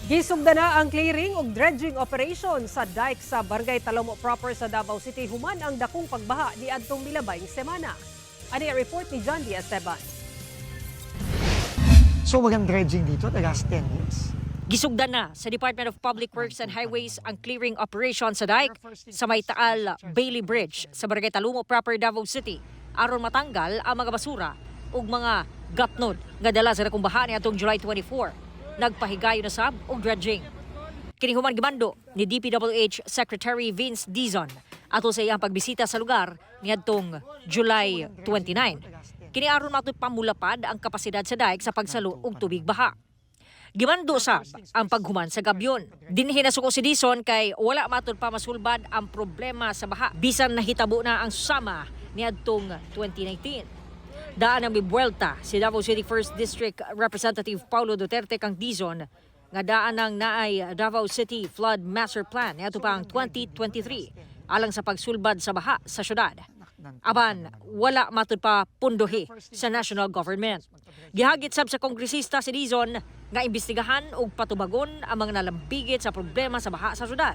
Gisugda na ang clearing ug dredging operation sa dike sa Barangay Talomo proper sa Davao City human ang dakong pagbaha niadtong milabayng semana. Ani ang report ni John D. Esteban. So walang dredging dito the last 10 years. Gisugdan na sa Department of Public Works and Highways ang clearing operation sa dike sa may Taal Bailey Bridge sa Barangay Talomo proper Davao City aron matanggal ang mga basura ug mga gapnod nga dala sa dakong baha niadtong July 24. Nagpahigayon na sab og dredging. Kini human gimando ni DPWH Secretary Vince Dizon ato sa iyang pagbisita sa lugar niadtong July 29. Kini aron matud pamulapad ang kapasidad sa dike sa pagsalo og tubig baha. Gimando sab ang paghuman sa gabyon. Dinhi nasuko si Dizon kay wala matud pa masulbad ang problema sa baha bisan nahitabo na ang susama niadtong 2019. Daan ang mibuelta si Davao City 1st District Representative Paulo Duterte kang Dizon nga daan ang naay Davao City Flood Master Plan niadto pa ang 2023 alang sa pagsulbad sa baha sa syudad. Aban wala matud pa pundohi sa national government. Gihagit sab sa kongresista si Dizon nga imbestigahan ug patubagon ang mga nalambigit sa problema sa baha sa syudad.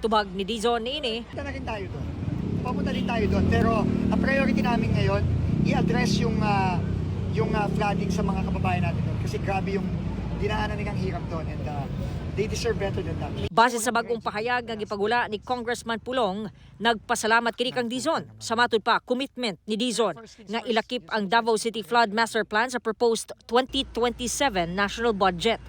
Tubag ni Dizon niini, Punta na rin tayo doon. Papunta din tayo doon. Pero ang priority namin ngayon, i-address yung flooding sa mga kababayan natin doon. Kasi grabe yung dinaanan nilang hirap doon and they deserve better than that. base sa bagong pahayag nga gipagula ni Congressman Pulong, nagpasalamat kini kang Dizon. Sa matud pa commitment ni Dizon nga ilakip ang Davao City Flood Master Plan sa proposed 2027 national budget.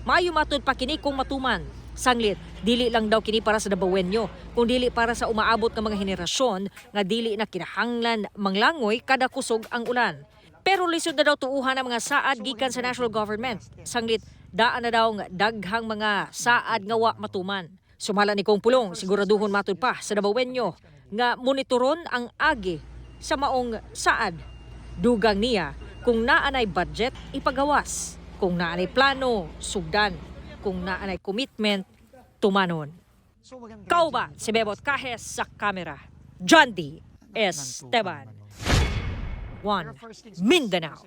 Maayo matud pa kini kung matuman. Sanglit, dili lang daw kini para sa Davaoenyo, kung dili para sa umaabot ng mga henerasyon nga dili na kinahanglan manglangoy kada kusog ang ulan. Pero lisod na daw tuuhan ang mga saad gikan sa national government. Sanglit, daan na daw nga daghang mga saad nga wa matuman. Sumala ni Kong Pulong, siguraduhon matud pa sa Davaoenyo nga monitoron ang agi sa maong saad. Dugang niya, kung naanay budget, ipagawas. Kung naanay plano, sugdan. Kung naanay commitment, tumanon. Kauba si Bebot Kahes sa kamera. John D. Esteban. 1 Mindanao.